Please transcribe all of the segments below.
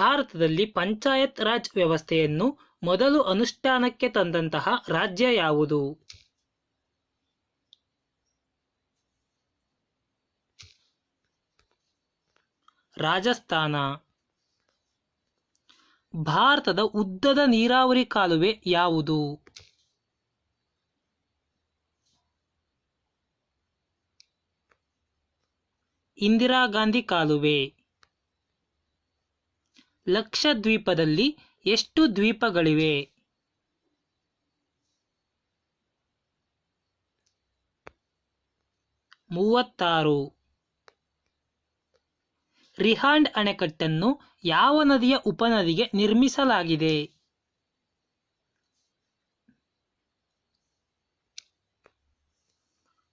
ಭಾರತದಲ್ಲಿ ಪಂಚಾಯತ್ ರಾಜ್ ವ್ಯವಸ್ಥೆಯನ್ನು ಮೊದಲು ಅನುಷ್ಠಾನಕ್ಕೆ ತಂದಂತಹ ರಾಜ್ಯ ಯಾವುದು? ರಾಜಸ್ಥಾನ. ಭಾರತದ ಉದ್ದದ ನೀರಾವರಿ ಕಾಲುವೆ ಯಾವುದು? ಇಂದಿರಾ ಗಾಂಧಿ ಕಾಲುವೆ. ಲಕ್ಷದ್ವೀಪದಲ್ಲಿ ಎಷ್ಟು ದ್ವೀಪಗಳಿವೆ? 36. ರಿಹಾಂಡ್ ಅಣೆಕಟ್ಟನ್ನು ಯಾವ ನದಿಯ ಉಪನದಿಗೆ ನಿರ್ಮಿಸಲಾಗಿದೆ?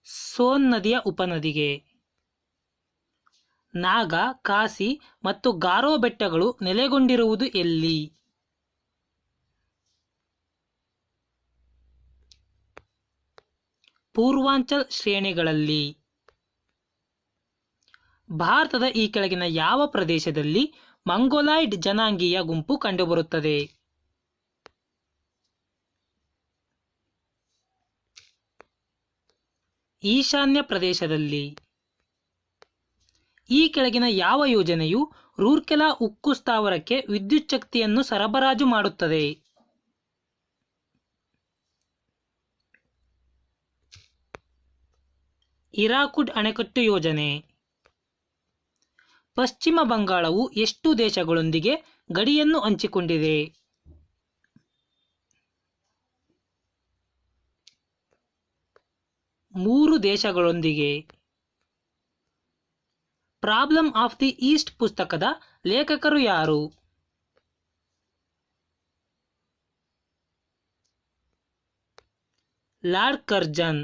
ಸೋನ್ ನದಿಯ ಉಪನದಿಗೆ. ನಾಗಾ, ಕಾಸಿ ಮತ್ತು ಗಾರೋ ಬೆಟ್ಟಗಳು ನೆಲೆಗೊಂಡಿರುವುದು ಎಲ್ಲಿ? ಪೂರ್ವಾಂಚಲ್ ಶ್ರೇಣಿಗಳಲ್ಲಿ. ಭಾರತದ ಈ ಕೆಳಗಿನ ಯಾವ ಪ್ರದೇಶದಲ್ಲಿ ಮಂಗೋಲಾಯ್ಡ್ ಜನಾಂಗೀಯ ಗುಂಪು ಕಂಡುಬರುತ್ತದೆ? ಈಶಾನ್ಯ ಪ್ರದೇಶದಲ್ಲಿ. ಈ ಕೆಳಗಿನ ಯಾವ ಯೋಜನೆಯು ರೂರ್ಕೆಲಾ ಉಕ್ಕು ಸ್ಥಾವರಕ್ಕೆ ವಿದ್ಯುತ್ ಶಕ್ತಿಯನ್ನು ಸರಬರಾಜು ಮಾಡುತ್ತದೆ? ಹಿರಾಕುಡ್ ಅಣೆಕಟ್ಟು ಯೋಜನೆ. ಪಶ್ಚಿಮ ಬಂಗಾಳವು ಎಷ್ಟು ದೇಶಗಳೊಂದಿಗೆ ಗಡಿಯನ್ನು ಹಂಚಿಕೊಂಡಿದೆ? 3 ದೇಶಗಳೊಂದಿಗೆ. ಪ್ರಾಬ್ಲಮ್ ಆಫ್ ದಿ ಈಸ್ಟ್ ಪುಸ್ತಕದ ಲೇಖಕರು ಯಾರು? Lord Curzon.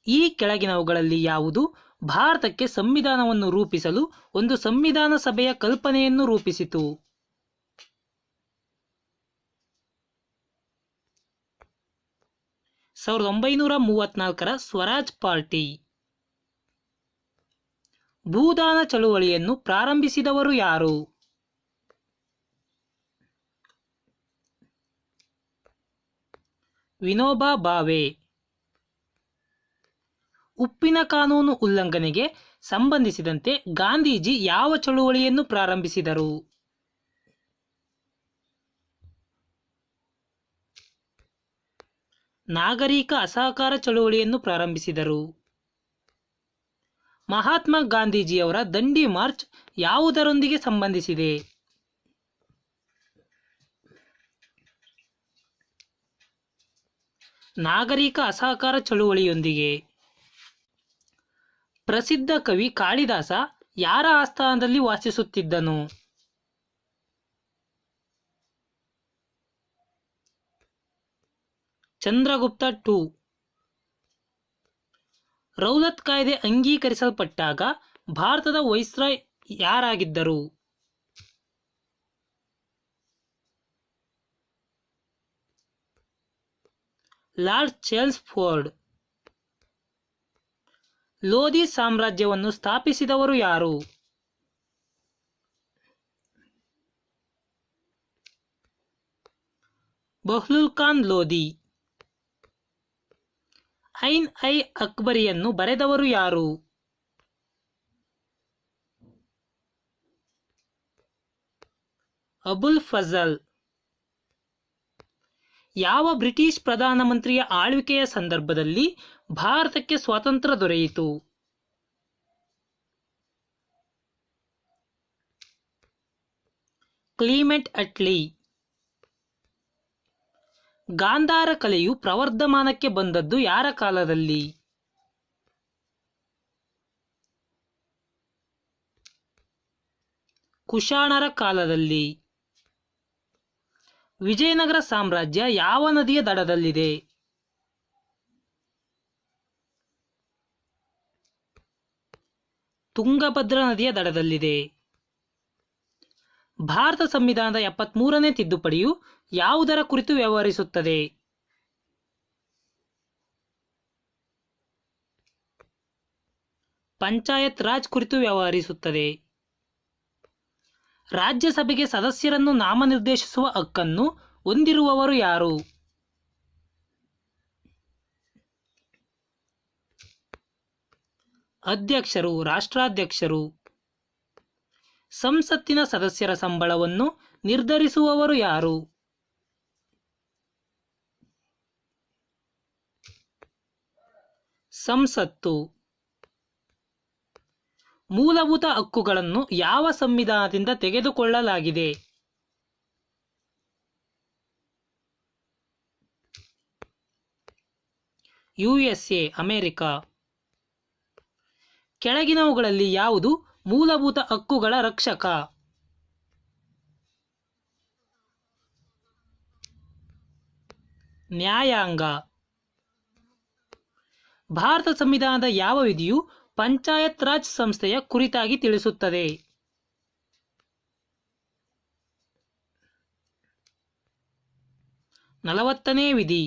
ಈ ಕೆಳಗಿನವುಗಳಲ್ಲಿ ಯಾವುದು ಭಾರತಕ್ಕೆ ಸಂವಿಧಾನವನ್ನು ರೂಪಿಸಲು ಒಂದು ಸಂವಿಧಾನ ಸಭೆಯ ಕಲ್ಪನೆಯನ್ನು ರೂಪಿಸಿತು? 1934ರ ಸ್ವರಾಜ್ ಪಾರ್ಟಿ. ಭೂದಾನ ಚಳುವಳಿಯನ್ನು ಪ್ರಾರಂಭಿಸಿದವರು ಯಾರು? ವಿನೋಬಾ ಭಾವೆ. ಉಪ್ಪಿನ ಕಾನೂನು ಉಲ್ಲಂಘನೆಗೆ ಸಂಬಂಧಿಸಿದಂತೆ ಗಾಂಧೀಜಿ ಯಾವ ಚಳುವಳಿಯನ್ನು ಪ್ರಾರಂಭಿಸಿದರು? ನಾಗರಿಕ ಅಸಹಕಾರ ಚಳುವಳಿಯನ್ನು ಪ್ರಾರಂಭಿಸಿದರು. ಮಹಾತ್ಮ ಗಾಂಧೀಜಿಯವರ ದಂಡಿ ಮಾರ್ಚ್ ಯಾವುದರೊಂದಿಗೆ ಸಂಬಂಧಿಸಿದೆ? ನಾಗರಿಕ ಅಸಹಕಾರ ಚಳುವಳಿಯೊಂದಿಗೆ. ಪ್ರಸಿದ್ಧ ಕವಿ ಕಾಳಿದಾಸ ಯಾರ ಆಸ್ಥಾನದಲ್ಲಿ ವಾಸಿಸುತ್ತಿದ್ದನು? ಚಂದ್ರಗುಪ್ತ II. ರೌಲತ್ ಕಾಯ್ದೆ ಅಂಗೀಕರಿಸಲ್ಪಟ್ಟಾಗ ಭಾರತದ ವೈಸ್ರಾಯ್ ಯಾರಾಗಿದ್ದರು? ಲಾರ್ಡ್ ಚೆಲ್ಮ್ಸ್ಫೋರ್ಡ್. ಲೋಧಿ ಸಾಮ್ರಾಜ್ಯವನ್ನು ಸ್ಥಾಪಿಸಿದವರು ಯಾರು? ಬಹ್ಲುಲ್ ಖಾನ್ ಲೋಧಿ. ಐನ್-ಐ-ಅಕ್ಬರಿಯನ್ನು ಬರೆದವರು ಯಾರು? ಅಬುಲ್ ಫಜಲ್. ಯಾವ ಬ್ರಿಟಿಷ್ ಪ್ರಧಾನಮಂತ್ರಿಯ ಆಳ್ವಿಕೆಯ ಸಂದರ್ಭದಲ್ಲಿ ಭಾರತಕ್ಕೆ ಸ್ವಾತಂತ್ರ್ಯ ದೊರೆಯಿತು? ಕ್ಲಿಮೆಂಟ್ ಅಟ್ಲಿ. ಗಾಂಧಾರ ಕಲೆಯು ಪ್ರವರ್ಧಮಾನಕ್ಕೆ ಬಂದದ್ದು ಯಾರ ಕಾಲದಲ್ಲಿ? ಕುಶಾಣರ ಕಾಲದಲ್ಲಿ. ವಿಜಯನಗರ ಸಾಮ್ರಾಜ್ಯ ಯಾವ ನದಿಯ ದಡದಲ್ಲಿದೆ? ತುಂಗಭದ್ರಾ ನದಿಯ ದಡದಲ್ಲಿದೆ. ಭಾರತ ಸಂವಿಧಾನದ 73ನೇ ತಿದ್ದುಪಡಿಯು ಯಾವುದರ ಕುರಿತು ವ್ಯವಹರಿಸುತ್ತದೆ? ಪಂಚಾಯತ್ ರಾಜ್ ಕುರಿತು ವ್ಯವಹರಿಸುತ್ತದೆ. ರಾಜ್ಯಸಭೆಗೆ ಸದಸ್ಯರನ್ನು ನಾಮನಿರ್ದೇಶಿಸುವ ಹಕ್ಕನ್ನು ಹೊಂದಿರುವವರು ಯಾರು? ಅಧ್ಯಕ್ಷರು, ರಾಷ್ಟ್ರಾಧ್ಯಕ್ಷರು. ಸಂಸತ್ತಿನ ಸದಸ್ಯರ ಸಂಬಳವನ್ನು ನಿರ್ಧರಿಸುವವರು ಯಾರು? ಸಂಸತ್ತು. ಮೂಲಭೂತ ಹಕ್ಕುಗಳನ್ನು ಯಾವ ಸಂವಿಧಾನದಿಂದ ತೆಗೆದುಕೊಳ್ಳಲಾಗಿದೆ? USA, America. ಕೆಳಗಿನವುಗಳಲ್ಲಿ ಯಾವುದು ಮೂಲಭೂತ ಹಕ್ಕುಗಳ ರಕ್ಷಕ? ನ್ಯಾಯಾಂಗ. ಭಾರತ ಸಂವಿಧಾನದ ಯಾವ ವಿಧಿಯು ಪಂಚಾಯತ್ ರಾಜ್ ಸಂಸ್ಥೆಯ ಕುರಿತಾಗಿ ತಿಳಿಸುತ್ತದೆ? 40ನೇ ವಿಧಿ.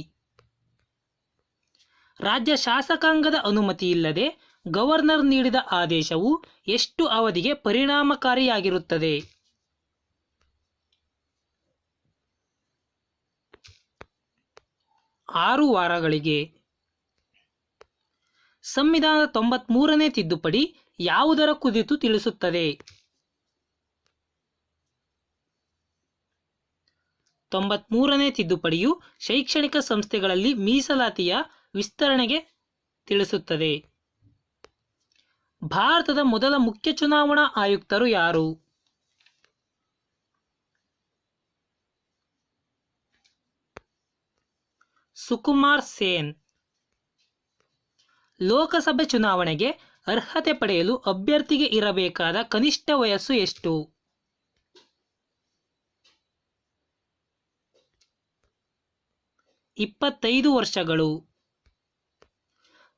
ರಾಜ್ಯ ಶಾಸಕಾಂಗದ ಅನುಮತಿ ಇಲ್ಲದೆ ಗವರ್ನರ್ ನೀಡಿದ ಆದೇಶವು ಎಷ್ಟು ಅವಧಿಗೆ ಪರಿಣಾಮಕಾರಿಯಾಗಿರುತ್ತದೆ? 6 ವಾರಗಳಿಗೆ. ಸಂವಿಧಾನದ 93ನೇ ತಿದ್ದುಪಡಿ ಯಾವುದರ ಕುರಿತು ತಿಳಿಸುತ್ತದೆ? 93ನೇ ತಿದ್ದುಪಡಿಯು ಶೈಕ್ಷಣಿಕ ಸಂಸ್ಥೆಗಳಲ್ಲಿ ಮೀಸಲಾತಿಯ ವಿಸ್ತರಣೆಗೆ ತಿಳಿಸುತ್ತದೆ. ಭಾರತದ ಮೊದಲ ಮುಖ್ಯ ಚುನಾವಣಾ ಆಯುಕ್ತರು ಯಾರು? ಸುಕುಮಾರ್ ಸೇನ್. ಲೋಕಸಭೆ ಚುನಾವಣೆಗೆ ಅರ್ಹತೆ ಪಡೆಯಲು ಅಭ್ಯರ್ಥಿಗೆ ಇರಬೇಕಾದ ಕನಿಷ್ಠ ವಯಸ್ಸು ಎಷ್ಟು? 25 ವರ್ಷಗಳು.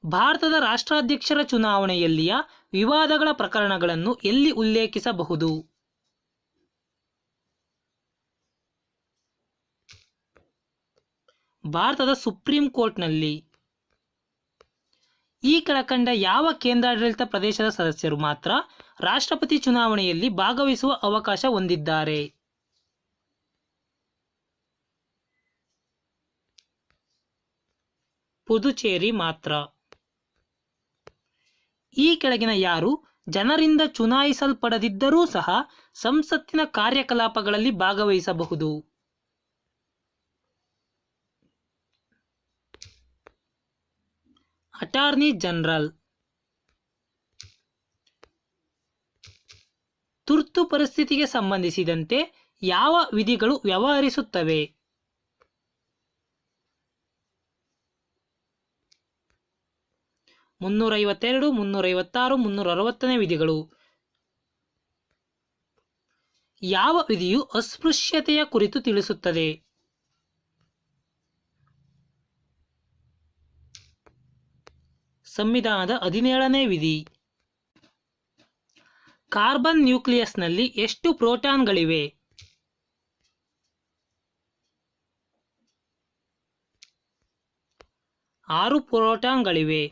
ಭಾರತದ ರಾಷ್ಟ್ರಾಧ್ಯಕ್ಷರ ಚುನಾವಣೆಯಲ್ಲಿಯ ವಿವಾದಗಳ ಪ್ರಕರಣಗಳನ್ನು ಎಲ್ಲಿ ಉಲ್ಲೇಖಿಸಬಹುದು? ಭಾರತದ ಸುಪ್ರೀಂ ಕೋರ್ಟ್ನಲ್ಲಿ. ಈ ಕೆಳಕಂಡ ಯಾವ ಕೇಂದ್ರಾಡಳಿತ ಪ್ರದೇಶದ ಸದಸ್ಯರು ಮಾತ್ರ ರಾಷ್ಟ್ರಪತಿ ಚುನಾವಣೆಯಲ್ಲಿ ಭಾಗವಹಿಸುವ ಅವಕಾಶ ಹೊಂದಿದ್ದಾರೆ? ಪುದುಚೇರಿ ಮಾತ್ರ. ಈ ಕೆಳಗಿನ ಯಾರು ಜನರಿಂದ ಚುನಾಯಿಸಲ್ಪಡದಿದ್ದರೂ ಸಹ ಸಂಸತ್ತಿನ ಕಾರ್ಯಕಲಾಪಗಳಲ್ಲಿ ಭಾಗವಹಿಸಬಹುದು? Attorney general. ತುರ್ತು ಪರಿಸ್ಥಿತಿಗೆ ಸಂಬಂಧಿಸಿದಂತೆ ಯಾವ ವಿಧಿಗಳು ವ್ಯವಹರಿಸುತ್ತವೆ? 352, 356, 360ನೇ ವಿಧಿಗಳು. ಯಾವ ವಿಧಿಯು ಅಸ್ಪೃಶ್ಯತೆಯ ಕುರಿತು ತಿಳಿಸುತ್ತದೆ? ಸಂವಿಧಾನದ 17ನೇ ವಿಧಿ. ಕಾರ್ಬನ್ ನ್ಯೂಕ್ಲಿಯಸ್ನಲ್ಲಿ ಎಷ್ಟು ಪ್ರೋಟಾನ್ಗಳಿವೆ? 6 ಪ್ರೋಟಾನ್ಗಳಿವೆ.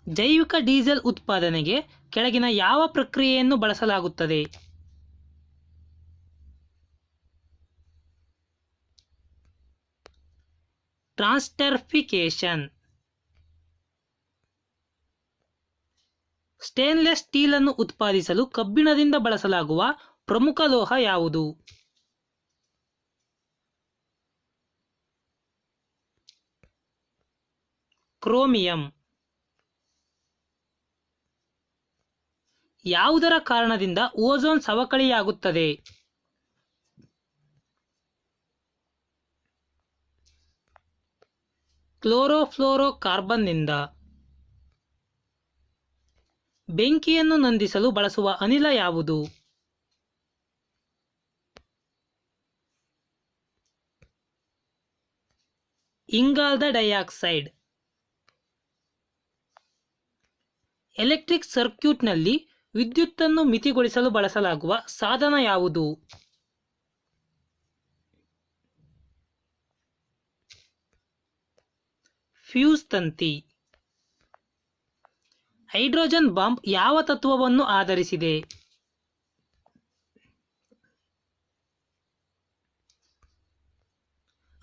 ಜೈವಿಕ ಡೀಸೆಲ್ ಉತ್ಪಾದನೆಗೆ ಕೆಳಗಿನ ಯಾವ ಪ್ರಕ್ರಿಯೆಯನ್ನು ಬಳಸಲಾಗುತ್ತದೆ? ಟ್ರಾನ್ಸ್ಟರ್ಫಿಕೇಶನ್. ಸ್ಟೇನ್ಲೆಸ್ ಸ್ಟೀಲ್ ಅನ್ನು ಉತ್ಪಾದಿಸಲು ಕಬ್ಬಿಣದಿಂದ ಬಳಸಲಾಗುವ ಪ್ರಮುಖ ಲೋಹ ಯಾವುದು? ಕ್ರೋಮಿಯಂ. ಯಾವುದರ ಕಾರಣದಿಂದ ಓಝೋನ್ ಸವಕಳಿಯಾಗುತ್ತದೆ? ಕ್ಲೋರೋಫ್ಲೋರೋಕಾರ್ಬನ್ನಿಂದ. ಬೆಂಕಿಯನ್ನು ನಂದಿಸಲು ಬಳಸುವ ಅನಿಲ ಯಾವುದು? ಇಂಗಾಲದ ಡೈಆಕ್ಸೈಡ್. ಎಲೆಕ್ಟ್ರಿಕ್ ಸರ್ಕ್ಯೂಟ್ನಲ್ಲಿ ವಿದ್ಯುತ್ತನ್ನು ಮಿತಿಗೊಳಿಸಲು ಬಳಸಲಾಗುವ ಸಾಧನ ಯಾವುದು? ಫ್ಯೂಸ್ ತಂತಿ. ಹೈಡ್ರೋಜನ್ ಬಾಂಬ್ ಯಾವ ತತ್ವವನ್ನು ಆಧರಿಸಿದೆ?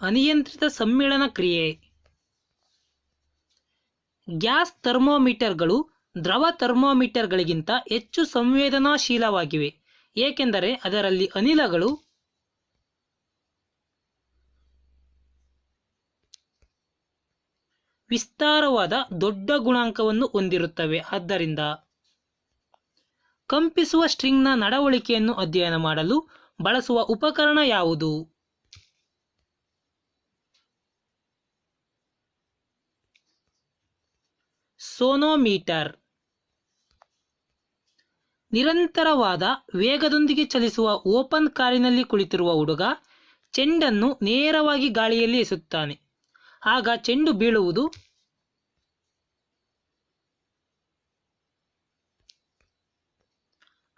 ಅನಿಯಂತ್ರಿತ ಸಮ್ಮಿಳನ ಕ್ರಿಯೆ. ಗ್ಯಾಸ್ ಥರ್ಮೋಮೀಟರ್ಗಳು ದ್ರವ ಥರ್ಮೋಮೀಟರ್ಗಳಿಗಿಂತ ಹೆಚ್ಚು ಸಂವೇದನಾಶೀಲವಾಗಿವೆ, ಏಕೆಂದರೆ ಅದರಲ್ಲಿ ಅನಿಲಗಳು ವಿಸ್ತಾರವಾದ ದೊಡ್ಡ ಗುಣಾಂಕವನ್ನು ಹೊಂದಿರುತ್ತವೆ. ಆದ್ದರಿಂದ ಕಂಪಿಸುವ ಸ್ಟ್ರಿಂಗ್ನ ನಡವಳಿಕೆಯನ್ನು ಅಧ್ಯಯನ ಮಾಡಲು ಬಳಸುವ ಉಪಕರಣ ಯಾವುದು? ಸೋನೋಮೀಟರ್. ನಿರಂತರವಾದ ವೇಗದೊಂದಿಗೆ ಚಲಿಸುವ ಓಪನ್ ಕಾರಿನಲ್ಲಿ ಕುಳಿತಿರುವ ಹುಡುಗ ಚೆಂಡನ್ನು ನೇರವಾಗಿ ಗಾಳಿಯಲ್ಲಿ ಎಸೆಯುತ್ತಾನೆ. ಆಗ ಚೆಂಡು ಬೀಳುವುದು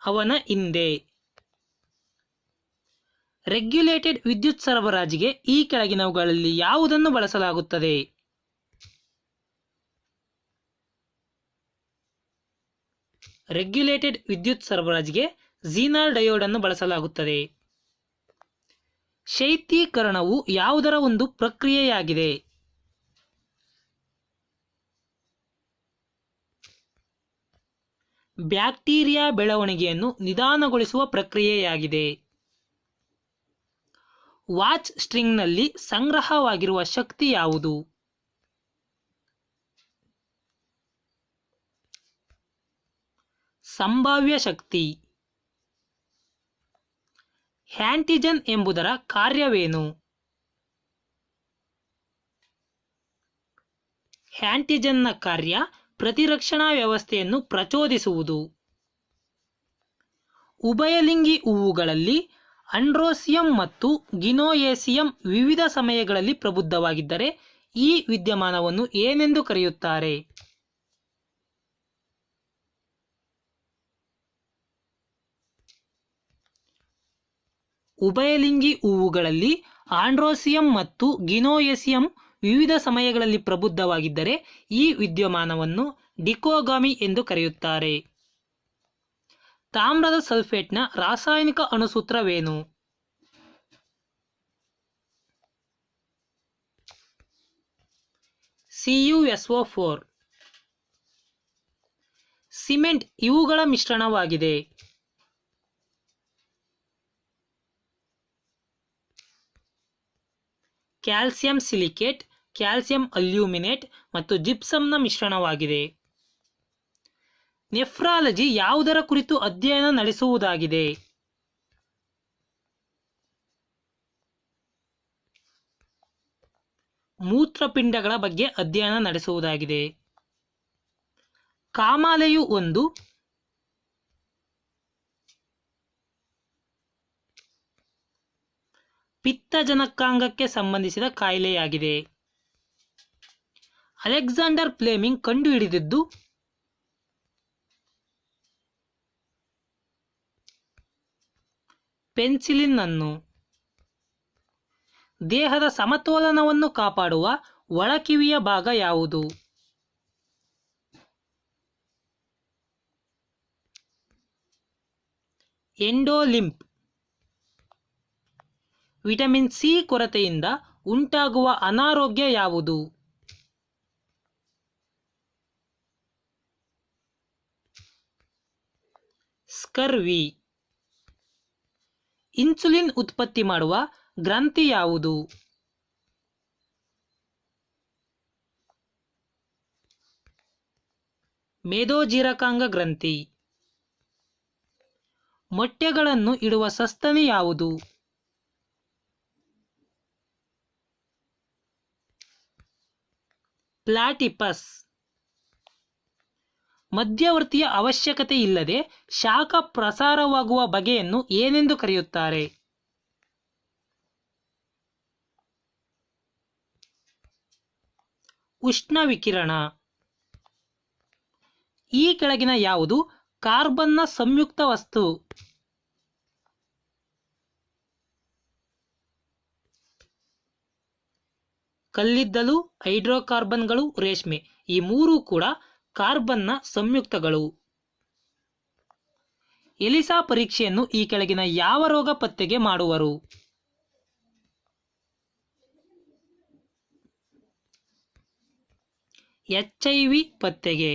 ಅವನ ಹಿಂದೆ. ರೆಗ್ಯುಲೇಟೆಡ್ ವಿದ್ಯುತ್ ಸರಬರಾಜಿಗೆ ಈ ಕೆಳಗಿನವುಗಳಲ್ಲಿ ಯಾವುದನ್ನು ಬಳಸಲಾಗುತ್ತದೆ? ರೆಗ್ಯುಲೇಟೆಡ್ ವಿದ್ಯುತ್ ಸರಬರಾಜಿಗೆ ಝೀನರ್ ಡಯೋಡ್ ಅನ್ನು ಬಳಸಲಾಗುತ್ತದೆ. ಶೈತ್ಯೀಕರಣವು ಯಾವುದರ ಒಂದು ಪ್ರಕ್ರಿಯೆಯಾಗಿದೆ? ಬ್ಯಾಕ್ಟೀರಿಯಾ ಬೆಳವಣಿಗೆಯನ್ನು ನಿಧಾನಗೊಳಿಸುವ ಪ್ರಕ್ರಿಯೆಯಾಗಿದೆ. ವಾಚ್ ಸ್ಟ್ರಿಂಗ್ನಲ್ಲಿ ಸಂಗ್ರಹವಾಗಿರುವ ಶಕ್ತಿ ಯಾವುದು? ಸಂಭಾವ್ಯ ಶಕ್ತಿ. ಆಂಟಿಜನ್ ಎಂಬುದರ ಕಾರ್ಯವೇನು? ಆಂಟಿಜನ್ನ ಕಾರ್ಯ ಪ್ರತಿರಕ್ಷಣಾ ವ್ಯವಸ್ಥೆಯನ್ನು ಪ್ರಚೋದಿಸುವುದು. ಉಭಯಲಿಂಗಿ ಹೂವುಗಳಲ್ಲಿ ಅಂಡ್ರೋಸಿಯಂ ಮತ್ತು ಗಿನೋಯೇಸಿಯಂ ವಿವಿಧ ಸಮಯಗಳಲ್ಲಿ ಪ್ರಬುದ್ಧವಾಗಿದ್ದರೆ ಈ ವಿದ್ಯಮಾನವನ್ನು ಏನೆಂದು ಕರೆಯುತ್ತಾರೆ? ಉಭಯಲಿಂಗಿ ಹೂವುಗಳಲ್ಲಿ ಆಂಡ್ರೋಸಿಯಂ ಮತ್ತು ಗಿನೋಯೇಸಿಯಂ ವಿವಿಧ ಸಮಯಗಳಲ್ಲಿ ಪ್ರಬುದ್ಧವಾಗಿದ್ದರೆ ಈ ವಿದ್ಯಮಾನವನ್ನು ಡಿಕೋಗಾಮಿ ಎಂದು ಕರೆಯುತ್ತಾರೆ. ತಾಮ್ರದ ಸಲ್ಫೇಟ್ನ ರಾಸಾಯನಿಕ ಅಣುಸೂತ್ರವೇನು? CuSO4. ಸಿಮೆಂಟ್ ಇವುಗಳ ಮಿಶ್ರಣವಾಗಿದೆ. ಕ್ಯಾಲ್ಸಿಯಂ ಸಿಲಿಕೇಟ್, ಕ್ಯಾಲ್ಸಿಯಂ ಅಲ್ಯೂಮಿನೇಟ್ ಮತ್ತು ಜಿಪ್ಸಮ್ನ ಮಿಶ್ರಣವಾಗಿದೆ. ನೆಫ್ರಾಲಜಿ ಯಾವುದರ ಕುರಿತು ಅಧ್ಯಯನ ನಡೆಸುವುದಾಗಿದೆ? ಮೂತ್ರಪಿಂಡಗಳ ಬಗ್ಗೆ ಅಧ್ಯಯನ ನಡೆಸುವುದಾಗಿದೆ. ಕಾಮಾಲೆಯು ಒಂದು ಪಿತ್ತಜನಕಾಂಗಕ್ಕೆ ಸಂಬಂಧಿಸಿದ ಕಾಯಿಲೆಯಾಗಿದೆ. ಅಲೆಕ್ಸಾಂಡರ್ ಫ್ಲೆಮಿಂಗ್ ಕಂಡುಹಿಡಿದಿದ್ದು ಪೆನ್ಸಿಲಿನ್ ಅನ್ನು. ದೇಹದ ಸಮತೋಲನವನ್ನು ಕಾಪಾಡುವ ಒಳಕಿವಿಯ ಭಾಗ ಯಾವುದು? ಎಂಡೋಲಿಂಪ್. ವಿಟಮಿನ್ ಸಿ ಕೊರತೆಯಿಂದ ಉಂಟಾಗುವ ಅನಾರೋಗ್ಯ ಯಾವುದು? ಸ್ಕರ್ವಿ. ಇನ್ಸುಲಿನ್ ಉತ್ಪತ್ತಿ ಮಾಡುವ ಗ್ರಂಥಿ ಯಾವುದು? ಮೇದೋಜೀರಕಾಂಗ ಗ್ರಂಥಿ. ಮೊಟ್ಟೆಗಳನ್ನು ಇಡುವ ಸಸ್ತನಿ ಯಾವುದು? ಪ್ಲಾಟಿಪಸ್. ಮಧ್ಯವರ್ತಿಯ ಅವಶ್ಯಕತೆ ಇಲ್ಲದೆ ಶಾಖ ಪ್ರಸಾರವಾಗುವ ಬಗೆಯನ್ನು ಏನೆಂದು ಕರೆಯುತ್ತಾರೆ? ಉಷ್ಣ ವಿಕಿರಣ. ಈ ಕೆಳಗಿನ ಯಾವುದು ಕಾರ್ಬನ್ನ ಸಂಯುಕ್ತ ವಸ್ತು? ಕಲ್ಲಿದ್ದಲು, ಹೈಡ್ರೋಕಾರ್ಬನ್ಗಳು, ರೇಷ್ಮೆ ಈ ಮೂರೂ ಕೂಡ ಕಾರ್ಬನ್ನ ಸಂಯುಕ್ತಗಳು. ಎಲಿಸಾ ಪರೀಕ್ಷೆಯನ್ನು ಈ ಕೆಳಗಿನ ಯಾವ ರೋಗ ಪತ್ತೆಗೆ ಮಾಡುವರು? HIV ಪತ್ತೆಗೆ.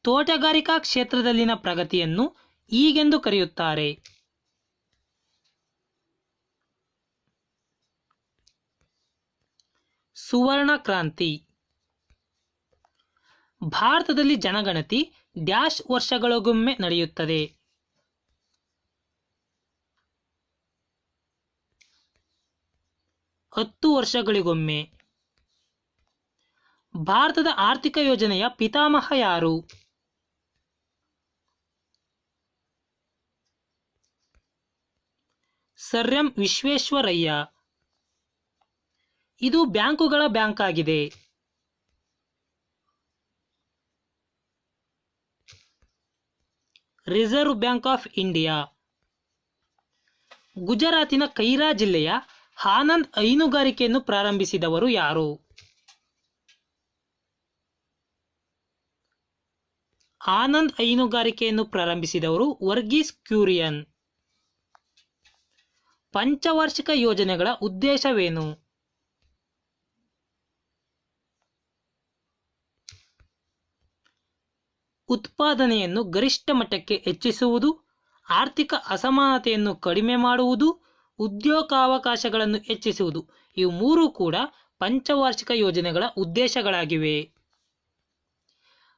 ತೋಟಗಾರಿಕಾ ಕ್ಷೇತ್ರದಲ್ಲಿನ ಪ್ರಗತಿಯನ್ನು ಹೀಗೆಂದು ಕರೆಯುತ್ತಾರೆ: ಸುವರ್ಣ ಕ್ರಾಂತಿ. ಭಾರತದಲ್ಲಿ ಜನಗಣತಿ ಡ್ಯಾಶ್ ವರ್ಷಗಳಿಗೊಮ್ಮೆ ನಡೆಯುತ್ತದೆ. ಹತ್ತು ವರ್ಷಗಳಿಗೊಮ್ಮೆ. ಭಾರತದ ಆರ್ಥಿಕ ಯೋಜನೆಯ ಪಿತಾಮಹ ಯಾರು? Sir M Visvesvaraya. ಇದು ಬ್ಯಾಂಕುಗಳ ಬ್ಯಾಂಕ್ ಆಗಿದೆ. Reserve bank of India. ಗುಜರಾತಿನ ಕೈರಾ ಜಿಲ್ಲೆಯ ಆನಂದ್ ಹೈನುಗಾರಿಕೆಯನ್ನು ಪ್ರಾರಂಭಿಸಿದವರು ಯಾರು? ಆನಂದ್ ಹೈನುಗಾರಿಕೆಯನ್ನು ಪ್ರಾರಂಭಿಸಿದವರು ವರ್ಗೀಸ್ ಕ್ಯೂರಿಯನ್. ಪಂಚವಾರ್ಷಿಕ ಯೋಜನೆಗಳ ಉದ್ದೇಶವೇನು? ಉತ್ಪಾದನೆಯನ್ನು ಗರಿಷ್ಠ ಮಟ್ಟಕ್ಕೆ ಹೆಚ್ಚಿಸುವುದು, ಆರ್ಥಿಕ ಅಸಮಾನತೆಯನ್ನು ಕಡಿಮೆ ಮಾಡುವುದು, ಉದ್ಯೋಗಾವಕಾಶಗಳನ್ನು ಹೆಚ್ಚಿಸುವುದು. ಇವು ಮೂರು ಕೂಡ ಪಂಚವಾರ್ಷಿಕ ಯೋಜನೆಗಳ ಉದ್ದೇಶಗಳಾಗಿವೆ.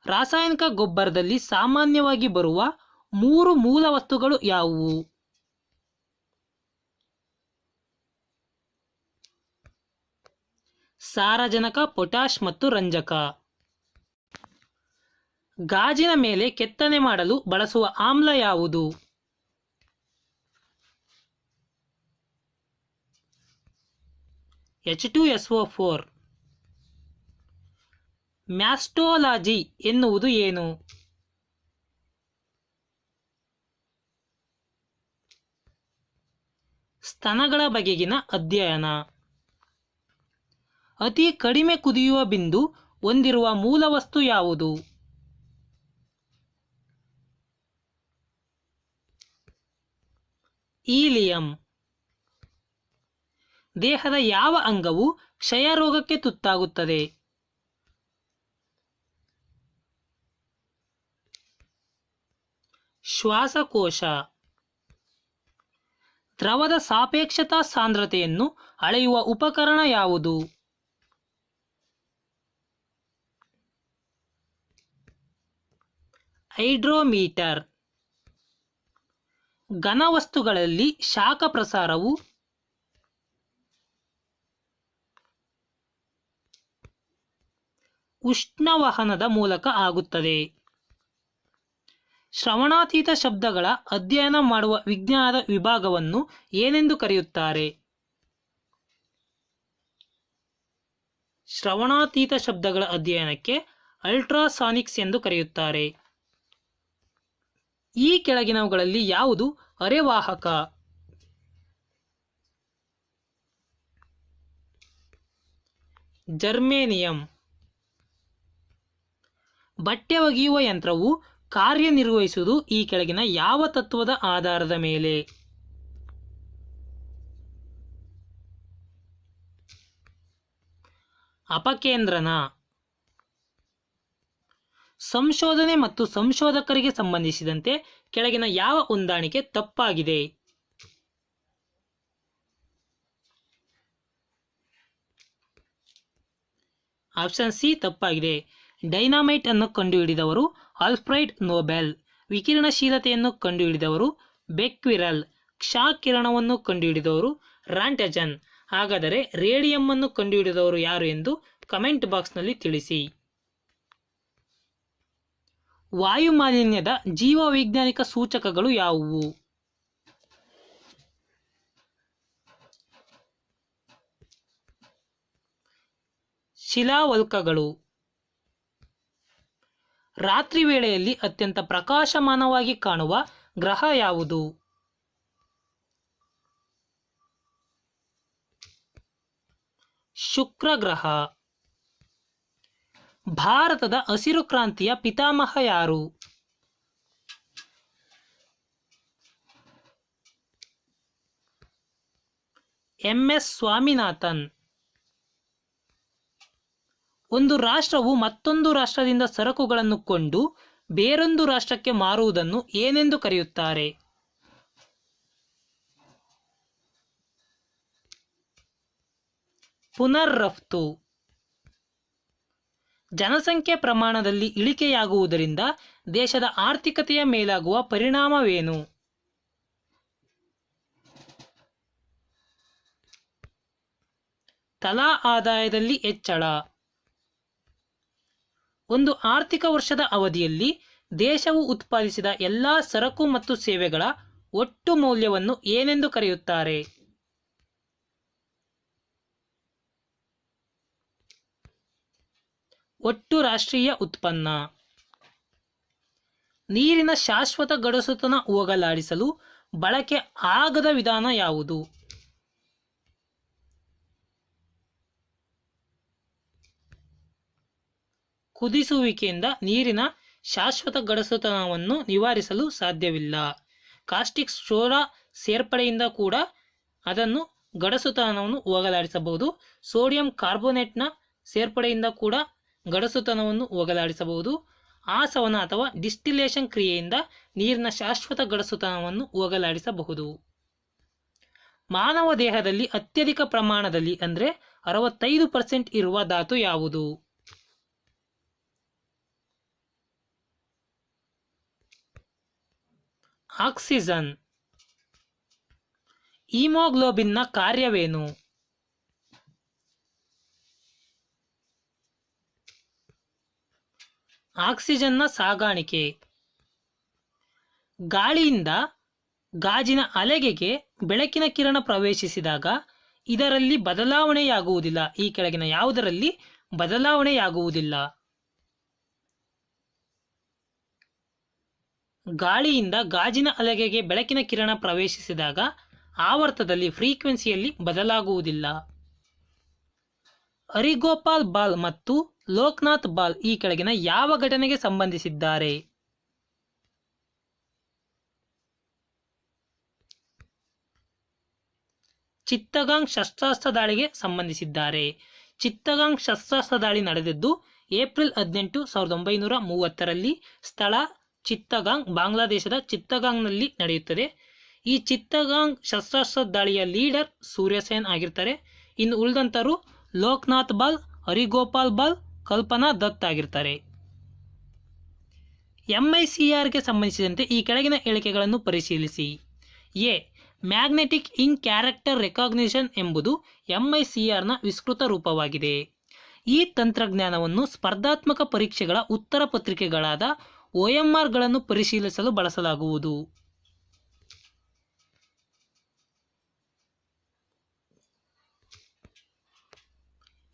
ರಾಸಾಯನಿಕ ಗೊಬ್ಬರದಲ್ಲಿ ಸಾಮಾನ್ಯವಾಗಿ ಬರುವ ಮೂರು ಮೂಲ ವಸ್ತುಗಳು ಯಾವುವು? ಸಾರಜನಕ, ಪೊಟ್ಯಾಷ್ ಮತ್ತು ರಂಜಕ. ಗಾಜಿನ ಮೇಲೆ ಕೆತ್ತನೆ ಮಾಡಲು ಬಳಸುವ ಆಮ್ಲ ಯಾವುದು? H2SO4. ಮ್ಯಾಸ್ಟೋಲಾಜಿ ಎನ್ನುವುದು ಏನು? ಸ್ತನಗಳ ಬಗೆಗಿನ ಅಧ್ಯಯನ. ಅತಿ ಕಡಿಮೆ ಕುದಿಯುವ ಬಿಂದು ಹೊಂದಿರುವ ಮೂಲವಸ್ತು ಯಾವುದು? ಹೀಲಿಯಂ. ದೇಹದ ಯಾವ ಅಂಗವು ಕ್ಷಯ ರೋಗಕ್ಕೆ ತುತ್ತಾಗುತ್ತದೆ? ಶ್ವಾಸಕೋಶ. ದ್ರವದ ಸಾಪೇಕ್ಷತಾ ಸಾಂದ್ರತೆಯನ್ನು ಅಳೆಯುವ ಉಪಕರಣ ಯಾವುದು? ಹೈಡ್ರೋಮೀಟರ್. ಘನವಸ್ತುಗಳಲ್ಲಿ ಶಾಖ ಪ್ರಸಾರವು ಉಷ್ಣವಹನದ ಮೂಲಕ ಆಗುತ್ತದೆ. ಶ್ರವಣಾತೀತ ಶಬ್ದಗಳ ಅಧ್ಯಯನ ಮಾಡುವ ವಿಜ್ಞಾನದ ವಿಭಾಗವನ್ನು ಏನೆಂದು ಕರೆಯುತ್ತಾರೆ? ಶ್ರವಣಾತೀತ ಶಬ್ದಗಳ ಅಧ್ಯಯನಕ್ಕೆ ಅಲ್ಟ್ರಾಸಾನಿಕ್ಸ್ ಎಂದು ಕರೆಯುತ್ತಾರೆ. ಈ ಕೆಳಗಿನವುಗಳಲ್ಲಿ ಯಾವುದು ಅರೆವಾಹಕ? ಜರ್ಮೇನಿಯಂ. ಬಟ್ಟೆ ಒಗೆಯುವ ಯಂತ್ರವು ಕಾರ್ಯನಿರ್ವಹಿಸುವುದು ಈ ಕೆಳಗಿನ ಯಾವ ತತ್ವದ ಆಧಾರದ ಮೇಲೆ? ಅಪಕೇಂದ್ರನ. ಸಂಶೋಧನೆ ಮತ್ತು ಸಂಶೋಧಕರಿಗೆ ಸಂಬಂಧಿಸಿದಂತೆ ಕೆಳಗಿನ ಯಾವ ಹೊಂದಾಣಿಕೆ ತಪ್ಪಾಗಿದೆ? ಆಪ್ಷನ್ ಸಿ ತಪ್ಪಾಗಿದೆ. ಡೈನಾಮೈಟ್ ಅನ್ನು ಕಂಡುಹಿಡಿದವರು ಆಲ್ಫ್ರೆಡ್ ನೊಬೆಲ್. ವಿಕಿರಣಶೀಲತೆಯನ್ನು ಕಂಡುಹಿಡಿದವರು ಬೆಕ್ವಿರಲ್. ಕ್ಷ ಕಿರಣವನ್ನು ಕಂಡುಹಿಡಿದವರು ರಾಂಟಜನ್. ಹಾಗಾದರೆ ರೇಡಿಯಂ ಅನ್ನು ಕಂಡುಹಿಡಿದವರು ಯಾರು ಎಂದು ಕಮೆಂಟ್ ಬಾಕ್ಸ್ನಲ್ಲಿ ತಿಳಿಸಿ. ವಾಯುಮಾಲಿನ್ಯದ ಜೀವವೈಜ್ಞಾನಿಕ ಸೂಚಕಗಳು ಯಾವುವು? ಶಿಲಾವಲ್ಕಗಳು. ರಾತ್ರಿ ವೇಳೆಯಲ್ಲಿ ಅತ್ಯಂತ ಪ್ರಕಾಶಮಾನವಾಗಿ ಕಾಣುವ ಗ್ರಹ ಯಾವುದು? ಶುಕ್ರ ಗ್ರಹ. ಭಾರತದ ಹಸಿರು ಕ್ರಾಂತಿಯ ಪಿತಾಮಹ ಯಾರು? MS ಸ್ವಾಮಿನಾಥನ್. ಒಂದು ರಾಷ್ಟ್ರವು ಮತ್ತೊಂದು ರಾಷ್ಟ್ರದಿಂದ ಸರಕುಗಳನ್ನು ಕೊಂಡು ಬೇರೊಂದು ರಾಷ್ಟ್ರಕ್ಕೆ ಮಾರುವುದನ್ನು ಏನೆಂದು ಕರೆಯುತ್ತಾರೆ? ಪುನರ್ರಫ್ತು. ಜನಸಂಖ್ಯೆ ಪ್ರಮಾಣದಲ್ಲಿ ಇಳಿಕೆಯಾಗುವುದರಿಂದ ದೇಶದ ಆರ್ಥಿಕತೆಯ ಮೇಲಾಗುವ ಪರಿಣಾಮವೇನು? ತಲಾ ಆದಾಯದಲ್ಲಿ ಹೆಚ್ಚಳ. ಒಂದು ಆರ್ಥಿಕ ವರ್ಷದ ಅವಧಿಯಲ್ಲಿ ದೇಶವು ಉತ್ಪಾದಿಸಿದ ಎಲ್ಲಾ ಸರಕು ಮತ್ತು ಸೇವೆಗಳ ಒಟ್ಟು ಮೌಲ್ಯವನ್ನು ಏನೆಂದು ಕರೆಯುತ್ತಾರೆ? ಒಟ್ಟು ರಾಷ್ಟ್ರೀಯ ಉತ್ಪನ್ನ. ನೀರಿನ ಶಾಶ್ವತ ಗಡಸುತನ ಹೋಗಲಾಡಿಸಲು ಬಳಕೆ ಆಗದ ವಿಧಾನ ಯಾವುದು? ಕುದಿಸುವಿಕೆಯಿಂದ ನೀರಿನ ಶಾಶ್ವತ ಗಡಸುತನವನ್ನು ನಿವಾರಿಸಲು ಸಾಧ್ಯವಿಲ್ಲ. ಕಾಸ್ಟಿಕ್ ಸೋಡಾ ಸೇರ್ಪಡೆಯಿಂದ ಕೂಡ ಅದನ್ನು ಗಡಸುತನವನ್ನು ಹೋಗಲಾಡಿಸಬಹುದು. ಸೋಡಿಯಂ ಕಾರ್ಬೋನೇಟ್ನ ಸೇರ್ಪಡೆಯಿಂದ ಕೂಡ ಗಡಸುತನವನ್ನು ಹೋಗಲಾಡಿಸಬಹುದು. ಆಸವನ ಅಥವಾ ಡಿಸ್ಟಿಲೇಷನ್ ಕ್ರಿಯೆಯಿಂದ ನೀರಿನ ಶಾಶ್ವತ ಗಡಸುತನವನ್ನು ಹೋಗಲಾಡಿಸಬಹುದು. ಮಾನವ ದೇಹದಲ್ಲಿ ಅತ್ಯಧಿಕ ಪ್ರಮಾಣದಲ್ಲಿ ಅಂದರೆ 65% ಇರುವ ಧಾತು ಯಾವುದು? ಆಕ್ಸಿಜನ್. ಹಿಮೋಗ್ಲೋಬಿನ್ನ ಕಾರ್ಯವೇನು? ಆಕ್ಸಿಜನ್ನ ಸಾಗಾಣಿಕೆ. ಗಾಳಿಯಿಂದ ಗಾಜಿನ ಹಲಗೆಗೆ ಬೆಳಕಿನ ಕಿರಣ ಪ್ರವೇಶಿಸಿದಾಗ ಇದರಲ್ಲಿ ಬದಲಾವಣೆಯಾಗುವುದಿಲ್ಲ. ಈ ಕೆಳಗಿನ ಯಾವುದರಲ್ಲಿ ಬದಲಾವಣೆಯಾಗುವುದಿಲ್ಲ? ಗಾಳಿಯಿಂದ ಗಾಜಿನ ಹಲಗೆಗೆ ಬೆಳಕಿನ ಕಿರಣ ಪ್ರವೇಶಿಸಿದಾಗ ಆವರ್ತದಲ್ಲಿ ಫ್ರೀಕ್ವೆನ್ಸಿಯಲ್ಲಿ ಬದಲಾಗುವುದಿಲ್ಲ. ಹರಿಗೋಪಾಲ್ ಬಾಲ್ ಮತ್ತು ಲೋಕನಾಥ್ ಬಾಲ್ ಈ ಕೆಳಗಿನ ಯಾವ ಘಟನೆಗೆ ಸಂಬಂಧಿಸಿದ್ದಾರೆ? ಚಿತ್ತಗಾಂಗ್ ಶಸ್ತ್ರಾಸ್ತ್ರ ದಾಳಿಗೆ ಸಂಬಂಧಿಸಿದ್ದಾರೆ. ಚಿತ್ತಗಾಂಗ್ ಶಸ್ತ್ರಾಸ್ತ್ರ ದಾಳಿ ನಡೆದಿದ್ದು ಏಪ್ರಿಲ್ 18, 1930ರಲ್ಲಿ. ಸ್ಥಳ ಚಿತ್ತಗಾಂಗ್, ಬಾಂಗ್ಲಾದೇಶದ ಚಿತ್ತಗಾಂಗ್ನಲ್ಲಿ ನಡೆಯುತ್ತದೆ. ಈ ಚಿತ್ತಗಾಂಗ್ ಶಸ್ತ್ರಾಸ್ತ್ರ ದಾಳಿಯ ಲೀಡರ್ ಸೂರ್ಯಸೇನ್ ಆಗಿರ್ತಾರೆ. ಇನ್ನು ಉಳಿದಂತರು ಲೋಕನಾಥ್ ಬಾಲ್, ಹರಿಗೋಪಾಲ್ ಬಾಲ್, ಕಲ್ಪನಾ ದತ್ ಆಗಿರ್ತಾರೆ. MICRಗೆ ಸಂಬಂಧಿಸಿದಂತೆ ಈ ಕೆಳಗಿನ ಹೇಳಿಕೆಗಳನ್ನು ಪರಿಶೀಲಿಸಿ. A. Magnetic ink character recognition ಎಂಬುದು MICRನ ವಿಸ್ತೃತ ರೂಪವಾಗಿದೆ. ಈ ತಂತ್ರಜ್ಞಾನವನ್ನು ಸ್ಪರ್ಧಾತ್ಮಕ ಪರೀಕ್ಷೆಗಳ ಉತ್ತರ ಪತ್ರಿಕೆಗಳಾದ OMRಗಳನ್ನು ಪರಿಶೀಲಿಸಲು ಬಳಸಲಾಗುವುದು.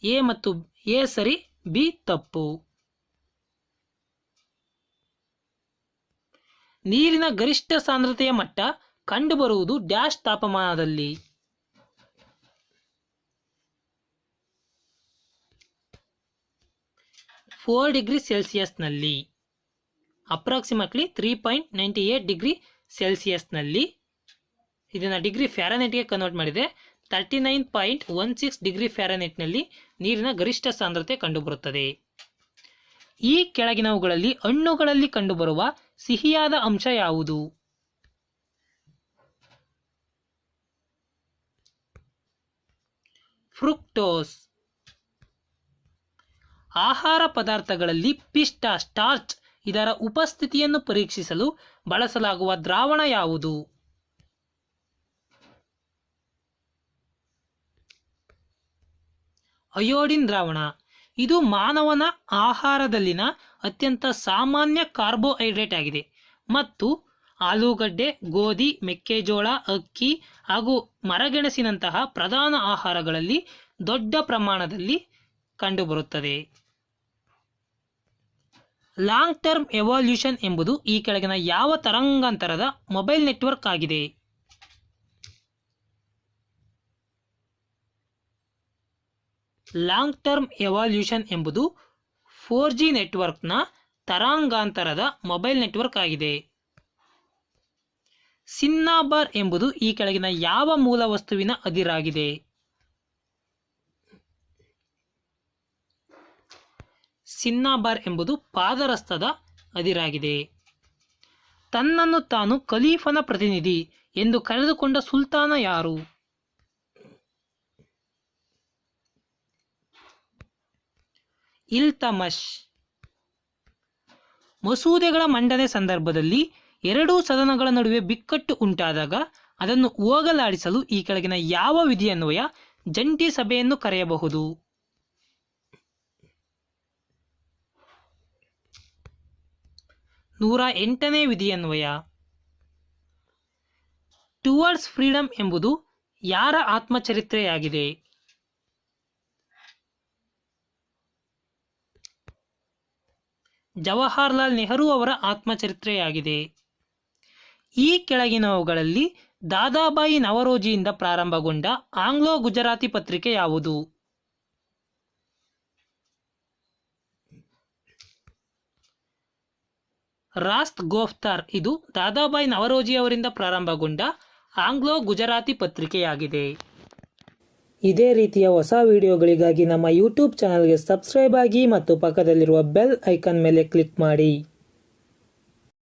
ಎ ಮತ್ತು ಎ ಸರಿ, ಬಿ ತಪ್ಪು. ನೀರಿನ ಗರಿಷ್ಠ ಸಾಂದ್ರತೆಯ ಮಟ್ಟ ಕಂಡುಬರುವುದು ಡ್ಯಾಶ್ ತಾಪಮಾನದಲ್ಲಿ? 4 ಡಿಗ್ರಿ ಸೆಲ್ಸಿಯಸ್ನಲ್ಲಿ, ಅಪ್ರಾಕ್ಸಿಮೇಟ್ಲಿ 3.98 ಡಿಗ್ರಿ ಸೆಲ್ಸಿಯಸ್ನಲ್ಲಿ. ಇದನ್ನು ಡಿಗ್ರಿ ಫ್ಯಾರನೈಟ್ಗೆ ಕನ್ವರ್ಟ್ ಮಾಡಿದರೆ 39.16 ಡಿಗ್ರಿ ಫ್ಯಾರನೈಟ್ನಲ್ಲಿ ನೀರಿನ ಗರಿಷ್ಠ ಸಾಂದ್ರತೆ ಕಂಡುಬರುತ್ತದೆ. ಈ ಕೆಳಗಿನವುಗಳಲ್ಲಿ ಹಣ್ಣುಗಳಲ್ಲಿ ಕಂಡುಬರುವ ಸಿಹಿಯಾದ ಅಂಶ ಯಾವುದು? ಫ್ರುಕ್ಟೋಸ್. ಆಹಾರ ಪದಾರ್ಥಗಳಲ್ಲಿ ಪಿಷ್ಟ, ಸ್ಟಾರ್ಚ್ ಇದರ ಉಪಸ್ಥಿತಿಯನ್ನು ಪರೀಕ್ಷಿಸಲು ಬಳಸಲಾಗುವ ದ್ರಾವಣ ಯಾವುದು? ಅಯೋಡಿನ್ ದ್ರಾವಣ. ಇದು ಮಾನವನ ಆಹಾರದಲ್ಲಿನ ಅತ್ಯಂತ ಸಾಮಾನ್ಯ ಕಾರ್ಬೋಹೈಡ್ರೇಟ್ ಆಗಿದೆ ಮತ್ತು ಆಲೂಗಡ್ಡೆ, ಗೋಧಿ, ಮೆಕ್ಕೆಜೋಳ, ಅಕ್ಕಿ ಹಾಗೂ ಮರಗೆಣಸಿನಂತಹ ಪ್ರಧಾನ ಆಹಾರಗಳಲ್ಲಿ ದೊಡ್ಡ ಪ್ರಮಾಣದಲ್ಲಿ ಕಂಡುಬರುತ್ತದೆ. ಲಾಂಗ್ ಟರ್ಮ್ ಎವಲ್ಯೂಷನ್ ಎಂಬುದು ಈ ಕೆಳಗಿನ ಯಾವ ತರಂಗಾಂತರದ ಮೊಬೈಲ್ ನೆಟ್ವರ್ಕ್ ಆಗಿದೆ? ಲಾಂಗ್ ಟರ್ಮ್ ಎವಲ್ಯೂಷನ್ ಎಂಬುದು 4G ನೆಟ್ವರ್ಕ್ನ ತರಂಗಾಂತರದ ಮೊಬೈಲ್ ನೆಟ್ವರ್ಕ್ ಆಗಿದೆ. ಸಿನ್ನಾಬಾರ್ ಎಂಬುದು ಈ ಕೆಳಗಿನ ಯಾವ ಮೂಲ ವಸ್ತುವಿನ ಅದಿರಾಗಿದೆ? ಸಿನ್ನಾಬಾರ್ ಎಂಬುದು ಪಾದರಸ್ತದ ಅದಿರಾಗಿದೆ. ತನ್ನನ್ನು ತಾನು ಖಲೀಫನ ಪ್ರತಿನಿಧಿ ಎಂದು ಕರೆದುಕೊಂಡ ಸುಲ್ತಾನ ಯಾರು? ಇಲ್ತಮಷ್. ಮಸೂದೆಗಳ ಮಂಡನೆ ಸಂದರ್ಭದಲ್ಲಿ ಎರಡೂ ಸದನಗಳ ನಡುವೆ ಬಿಕ್ಕಟ್ಟು ಉಂಟಾದಾಗ ಅದನ್ನು ಹೋಗಲಾಡಿಸಲು ಈ ಕೆಳಗಿನ ಯಾವ ವಿಧಿಯನ್ವಯ ಜಂಟಿ ಸಭೆಯನ್ನು ಕರೆಯಬಹುದು? 108ನೇ ವಿಧಿಯನ್ವಯ. ಟುವರ್ಡ್ಸ್ ಫ್ರೀಡಮ್ ಎಂಬುದು ಯಾರ ಆತ್ಮಚರಿತ್ರೆಯಾಗಿದೆ? ಜವಾಹರ್ಲಾಲ್ ನೆಹರು ಅವರ ಆತ್ಮಚರಿತ್ರೆಯಾಗಿದೆ. ಈ ಕೆಳಗಿನವುಗಳಲ್ಲಿ ದಾದಾಬಾಯಿ ನವರೋಜಿಯಿಂದ ಪ್ರಾರಂಭಗೊಂಡ ಆಂಗ್ಲೋ ಗುಜರಾತಿ ಪತ್ರಿಕೆ ಯಾವುದು? ರಾಸ್ತ್ ಗೋಫ್ತಾರ್. ಇದು ದಾದಾಬಾಯಿ ನವರೋಜಿ ಅವರಿಂದ ಪ್ರಾರಂಭಗೊಂಡ ಆಂಗ್ಲೋ ಗುಜರಾತಿ ಪತ್ರಿಕೆಯಾಗಿದೆ. ಇದೇ ರೀತಿಯ ಹೊಸ ವಿಡಿಯೋಗಳಿಗಾಗಿ ನಮ್ಮ ಯೂಟ್ಯೂಬ್ ಚಾನಲ್ಗೆ ಸಬ್ಸ್ಕ್ರೈಬ್ ಆಗಿ ಮತ್ತು ಪಕ್ಕದಲ್ಲಿರುವ ಬೆಲ್ ಐಕಾನ್ ಮೇಲೆ ಕ್ಲಿಕ್ ಮಾಡಿ.